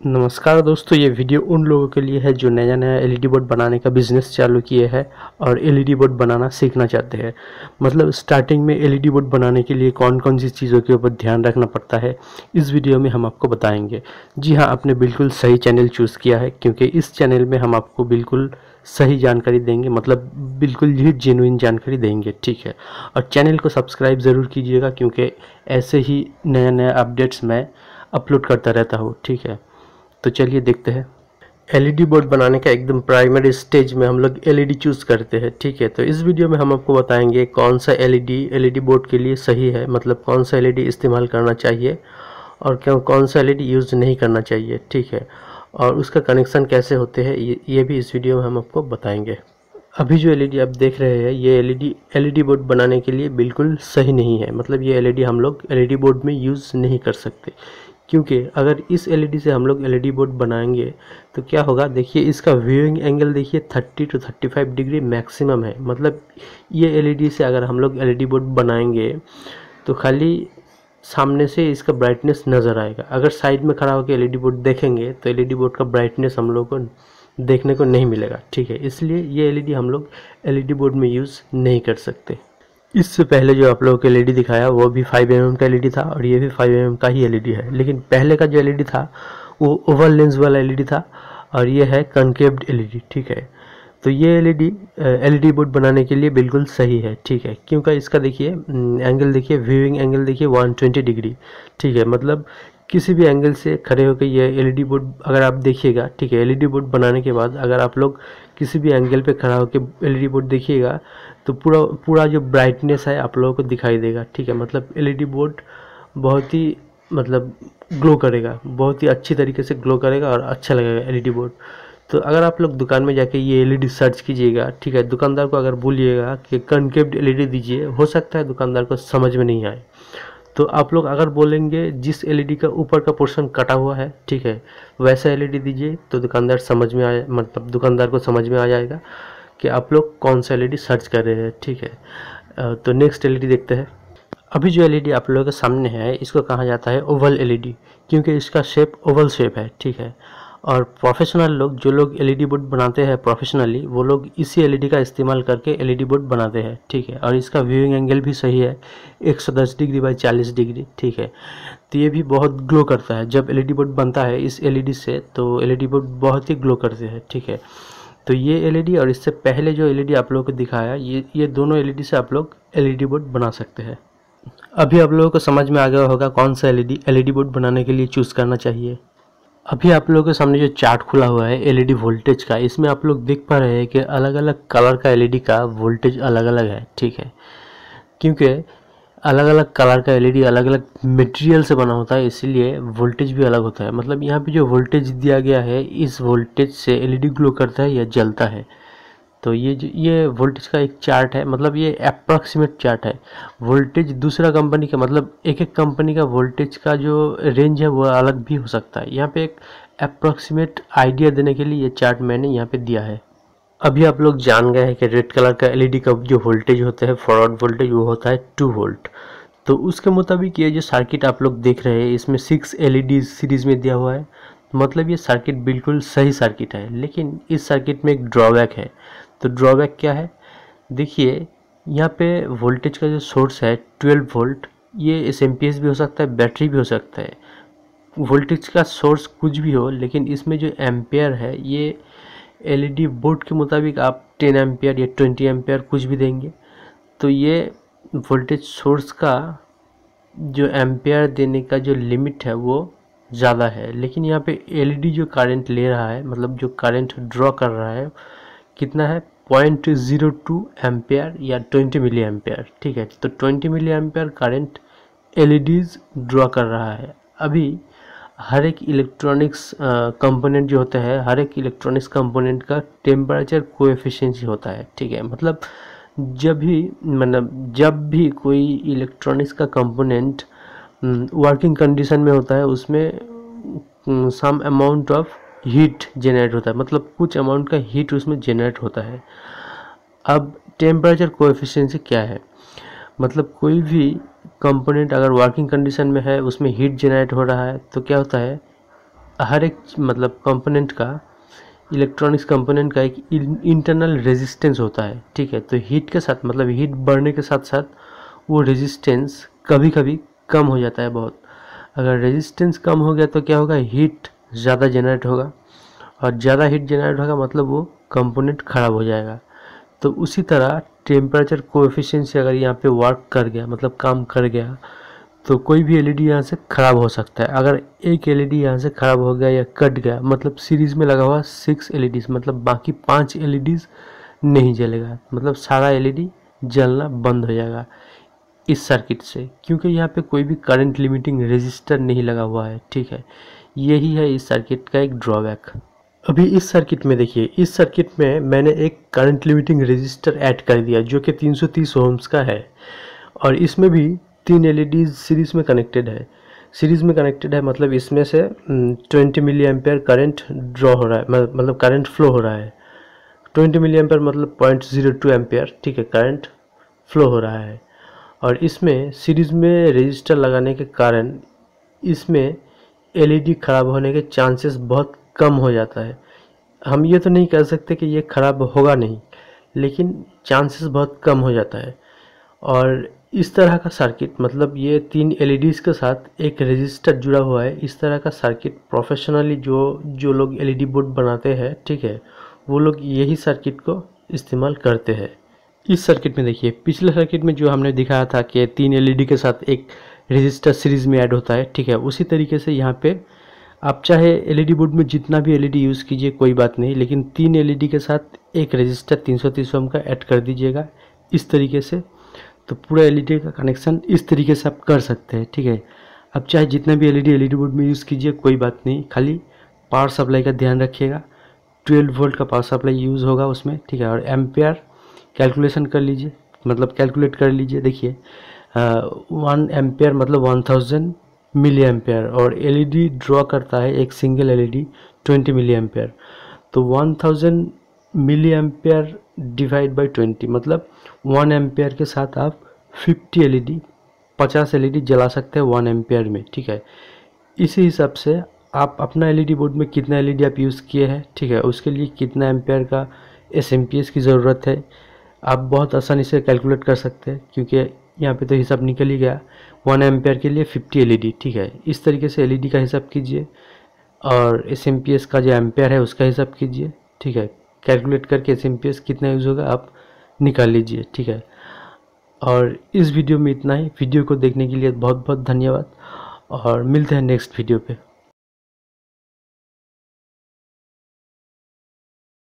नमस्कार दोस्तों, ये वीडियो उन लोगों के लिए है जो नया नया एलईडी बोर्ड बनाने का बिजनेस चालू किए हैं और एलईडी बोर्ड बनाना सीखना चाहते हैं। मतलब स्टार्टिंग में एलईडी बोर्ड बनाने के लिए कौन कौन सी चीज़ों के ऊपर ध्यान रखना पड़ता है, इस वीडियो में हम आपको बताएंगे। जी हाँ, आपने बिल्कुल सही चैनल चूज़ किया है, क्योंकि इस चैनल में हम आपको बिल्कुल सही जानकारी देंगे, मतलब बिल्कुल ही जेन्युइन जानकारी देंगे। ठीक है, और चैनल को सब्सक्राइब ज़रूर कीजिएगा, क्योंकि ऐसे ही नया नया अपडेट्स मैं अपलोड करता रहता हूँ। ठीक है, तो चलिए देखते हैं। एलईडी बोर्ड बनाने का एकदम प्राइमरी स्टेज में हम लोग एलईडी चूज़ करते हैं। ठीक है, तो इस वीडियो में हम आपको बताएंगे कौन सा एलईडी बोर्ड के लिए सही है, मतलब कौन सा एलईडी इस्तेमाल करना चाहिए और कौन सा एलईडी यूज़ नहीं करना चाहिए। ठीक है, और उसका कनेक्शन कैसे होते हैं ये भी इस वीडियो में हम आपको बताएंगे। अभी जो एलईडी आप देख रहे हैं, ये एलईडी बोर्ड बनाने के लिए बिल्कुल सही नहीं है। मतलब ये एलईडी हम लोग एलईडी बोर्ड में यूज़ नहीं कर सकते, क्योंकि अगर इस एलईडी से हम लोग एलईडी बोर्ड बनाएंगे तो क्या होगा, देखिए इसका व्यूइंग एंगल देखिए 30 to 35 डिग्री मैक्सिमम है। मतलब ये एलईडी से अगर हम लोग एलईडी बोर्ड बनाएंगे तो खाली सामने से इसका ब्राइटनेस नज़र आएगा। अगर साइड में खड़ा होकर एलईडी बोर्ड देखेंगे तो एलईडी बोर्ड का ब्राइटनेस हम लोग को देखने को नहीं मिलेगा। ठीक है, इसलिए ये एलईडी हम लोग एलईडी बोर्ड में यूज़ नहीं कर सकते। इससे पहले जो आप लोगों को एलईडी दिखाया वो भी 5 mm का एलईडी था और ये भी 5 mm का ही एलईडी है, लेकिन पहले का जो एलईडी था वो ओवल लेंस वाला एलईडी था और ये है कनकेव्ड एलईडी। ठीक है, तो ये एलईडी बोर्ड बनाने के लिए बिल्कुल सही है। ठीक है, क्योंकि इसका देखिए एंगल देखिए, व्यूइंग एंगल देखिए 120 डिग्री। ठीक है, मतलब किसी भी एंगल से खड़े होकर ये एलईडी बोर्ड अगर आप देखिएगा, ठीक है, एलईडी बोर्ड बनाने के बाद अगर आप लोग किसी भी एंगल पे खड़ा होकर एलईडी बोर्ड देखिएगा तो पूरा जो ब्राइटनेस है आप लोगों को दिखाई देगा। ठीक है, मतलब एलईडी बोर्ड बहुत ही मतलब ग्लो करेगा, बहुत ही अच्छी तरीके से ग्लो करेगा और अच्छा लगेगा एलईडी बोर्ड। तो अगर आप लोग दुकान में जाके ये एलईडी सर्च कीजिएगा, ठीक है, दुकानदार को अगर बोलिएगा कि कनकेव्ड एलईडी दीजिए, हो सकता है दुकानदार को समझ में नहीं आए। तो आप लोग अगर बोलेंगे जिस एलईडी का ऊपर का पोर्शन कटा हुआ है, ठीक है, वैसा एलईडी दीजिए, तो दुकानदार समझ में आए, मतलब दुकानदार को समझ में आ जाएगा कि आप लोग कौन सा एलईडी सर्च कर रहे हैं। ठीक है, तो नेक्स्ट एलईडी देखते हैं। अभी जो एलईडी आप लोगों के सामने है इसको कहा जाता है ओवल एलईडी, क्योंकि इसका शेप ओवल शेप है। ठीक है, और प्रोफेशनल लोग जो लोग एलईडी बोर्ड बनाते हैं प्रोफेशनली, वो लोग इसी एलईडी का इस्तेमाल करके एलईडी बोर्ड बनाते हैं। ठीक है, और इसका व्यूइंग एंगल भी सही है 110 डिग्री बाई 40 डिग्री। ठीक है, तो ये भी बहुत ग्लो करता है। जब एलईडी बोर्ड बनता है इस एलईडी से तो एलईडी बोर्ड बहुत ही ग्लो करते हैं। ठीक है, तो ये एलईडी और इससे पहले जो एलईडी आप लोगों को दिखाया, ये दोनों एलईडी से आप लोग एलईडी बोर्ड बना सकते हैं। अभी आप लोगों को समझ में आ गया होगा कौन सा एलईडी बोर्ड बनाने के लिए चूज़ करना चाहिए। अभी आप लोगों के सामने जो चार्ट खुला हुआ है एलईडी वोल्टेज का, इसमें आप लोग देख पा रहे हैं कि अलग अलग कलर का एलईडी का वोल्टेज अलग अलग है। ठीक है, क्योंकि अलग अलग कलर का एलईडी अलग अलग मटेरियल से बना होता है, इसीलिए वोल्टेज भी अलग होता है। मतलब यहाँ पे जो वोल्टेज दिया गया है, इस वोल्टेज से एलईडी ग्लो करता है या जलता है। तो ये वोल्टेज का एक चार्ट है, मतलब ये अप्रॉक्सीमेट चार्ट है। वोल्टेज दूसरा कंपनी का, मतलब एक एक कंपनी का वोल्टेज का जो रेंज है वो अलग भी हो सकता है। यहाँ पे एक अप्रॉक्सीमेट आइडिया देने के लिए ये चार्ट मैंने यहाँ पे दिया है। अभी आप लोग जान गए हैं कि रेड कलर का एलईडी का जो वोल्टेज होता है, फॉरवर्ड वोल्टेज, वो होता है 2 वोल्ट। तो उसके मुताबिक ये जो सर्किट आप लोग देख रहे हैं इसमें 6 एलईडी सीरीज में दिया हुआ है। मतलब ये सर्किट बिल्कुल सही सर्किट है, लेकिन इस सर्किट में एक ड्रॉबैक है। तो ड्रॉबैक क्या है, देखिए यहाँ पे वोल्टेज का जो सोर्स है 12 वोल्ट, ये एसएमपीएस भी हो सकता है, बैटरी भी हो सकता है। वोल्टेज का सोर्स कुछ भी हो, लेकिन इसमें जो एम्पेयर है, ये एलईडी बोर्ड के मुताबिक आप 10 एम्पेयर या 20 एम्पेयर कुछ भी देंगे तो ये वोल्टेज सोर्स का जो एम्पेयर देने का जो लिमिट है वो ज़्यादा है। लेकिन यहाँ पे एलईडी जो करंट ले रहा है, मतलब जो करंट ड्रॉ कर रहा है, कितना है 0.02 एम्पेयर या 20 मिली एम्पेयर। ठीक है, तो 20 milliampere current LEDs draw कर रहा है। अभी हर एक इलेक्ट्रॉनिक्स कंपोनेंट जो होता है, हर एक इलेक्ट्रॉनिक्स कंपोनेंट का टेम्परेचर कोएफिशिएंसी होता है। ठीक है, मतलब जब भी कोई इलेक्ट्रॉनिक्स का कंपोनेंट वर्किंग कंडीशन में होता है, उसमें some amount of heat generate होता है, मतलब कुछ अमाउंट का हीट उसमें जनरेट होता है। अब टेम्परेचर कोएफिशिएंसी क्या है, मतलब कोई भी कंपोनेंट अगर वर्किंग कंडीशन में है उसमें हीट जनरेट हो रहा है तो क्या होता है, हर एक मतलब कंपोनेंट का, इलेक्ट्रॉनिक्स कंपोनेंट का एक इंटरनल रेजिस्टेंस होता है, ठीक है। तो हीट के साथ मतलब हीट बढ़ने के साथ साथ वो रेजिस्टेंस कभी कभी कम हो जाता है बहुत। अगर रेजिस्टेंस कम हो गया तो क्या होगा, हीट ज़्यादा जनरेट होगा, और ज़्यादा हीट जनरेट होगा मतलब वो कंपोनेंट ख़राब हो जाएगा। तो उसी तरह टेम्परेचर कोएफिशिएंसी अगर यहाँ पे वर्क कर गया, मतलब काम कर गया, तो कोई भी एलईडी यहाँ से ख़राब हो सकता है। अगर एक एलईडी यहाँ से ख़राब हो गया या कट गया, मतलब सीरीज़ में लगा हुआ 6 एलईडीज, मतलब बाकी 5 एलईडीज नहीं जलेगा, मतलब सारा एलईडी जलना बंद हो जाएगा इस सर्किट से, क्योंकि यहाँ पे कोई भी करंट लिमिटिंग रेजिस्टर नहीं लगा हुआ है, ठीक है। यही है इस सर्किट का एक ड्रॉबैक। अभी इस सर्किट में देखिए, इस सर्किट में मैंने एक करंट लिमिटिंग रेजिस्टर ऐड कर दिया जो कि 330 ओम्स का है, और इसमें भी 3 एलईडीज सीरीज़ में कनेक्टेड है। सीरीज़ में कनेक्टेड है मतलब इसमें से 20 मिली एम्पेयर करंट ड्रॉ हो रहा है, मतलब करंट फ्लो हो रहा है। 20 मिली एम्पेयर मतलब 0.02 एम्पेयर, ठीक है, करंट फ्लो हो रहा है। और इसमें सीरीज़ में रेजिस्टर लगाने के कारण इसमें एलईडी ख़राब होने के चांसेस बहुत कम हो जाता है। हम ये तो नहीं कह सकते कि ये ख़राब होगा नहीं, लेकिन चांसेस बहुत कम हो जाता है। और इस तरह का सर्किट, मतलब ये 3 एलईडीज़ के साथ एक रेजिस्टर जुड़ा हुआ है, इस तरह का सर्किट प्रोफेशनली जो लोग एलईडी बोर्ड बनाते हैं, ठीक है, वो लोग यही सर्किट को इस्तेमाल करते हैं। इस सर्किट में देखिए, पिछले सर्किट में जो हमने दिखाया था कि 3 एलईडी के साथ एक रेजिस्टर सीरीज़ में ऐड होता है, ठीक है, उसी तरीके से यहाँ पे आप चाहे एलईडी बोर्ड में जितना भी एलईडी यूज़ कीजिए कोई बात नहीं, लेकिन 3 एलईडी के साथ एक रेजिस्टर 330 ओम का ऐड कर दीजिएगा इस तरीके से। तो पूरा एलईडी का कनेक्शन इस तरीके से आप कर सकते हैं, ठीक है। अब चाहे जितना भी एलईडी बोर्ड में यूज़ कीजिए कोई बात नहीं, खाली पावर सप्लाई का ध्यान रखिएगा। 12 वोल्ट का पावर सप्लाई यूज़ होगा उसमें, ठीक है। और एम्पेयर कैलकुलेशन कर लीजिए, मतलब कैलकुलेट कर लीजिए। देखिए 1 एम्पेयर मतलब 1000 मिली एम्पेयर, और एलईडी ड्रॉ करता है एक सिंगल एलईडी 20 मिली एम्पेयर। तो 1000 मिली एम्पेयर डिवाइड बाई 20 मतलब 1 एम्पेयर के साथ आप 50 एलईडी जला सकते हैं 1 एम्पेयर में, ठीक है। इसी हिसाब से आप अपना एलईडी बोर्ड में कितना एलईडी आप यूज़ किए हैं, ठीक है, उसके लिए कितना एम्पेयर का एसएमपीएस की ज़रूरत है, आप बहुत आसानी से कैलकुलेट कर सकते हैं, क्योंकि यहाँ पे तो हिसाब निकल ही गया। 1 एम्पेयर के लिए 50 एलईडी, ठीक है। इस तरीके से एलईडी का हिसाब कीजिए और एसएमपीएस का जो एम्पेयर है उसका हिसाब कीजिए, ठीक है। कैलकुलेट करके एसएमपीएस कितना यूज़ होगा आप निकाल लीजिए, ठीक है। और इस वीडियो में इतना ही। वीडियो को देखने के लिए बहुत बहुत धन्यवाद, और मिलते हैं नेक्स्ट वीडियो पे।